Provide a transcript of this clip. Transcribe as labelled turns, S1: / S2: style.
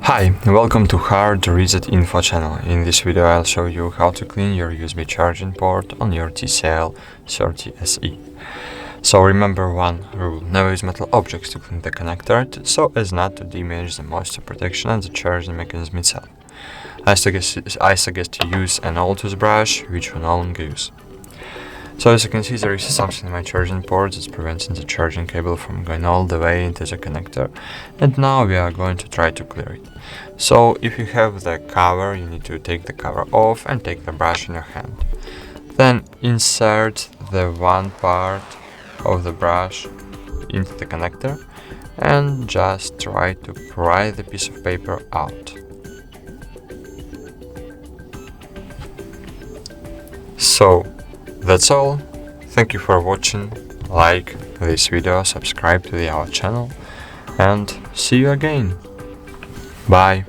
S1: Hi, welcome to HardReset.Info channel. In this video I'll show you how to clean your USB charging port on your TCL 30SE. So remember one rule: never use metal objects to clean the connector so as not to damage the moisture protection and the charging mechanism itself. I suggest to use an old toothbrush which will no longer use. So as you can see, there is something in my charging port that's preventing the charging cable from going all the way into the connector, and now we are going to try to clear it. So if you have the cover, you need to take the cover off and take the brush in your hand. Then insert the one part of the brush into the connector and just try to pry the piece of paper out. So that's all. Thank you for watching. Like this video, subscribe to our channel, and see you again. Bye.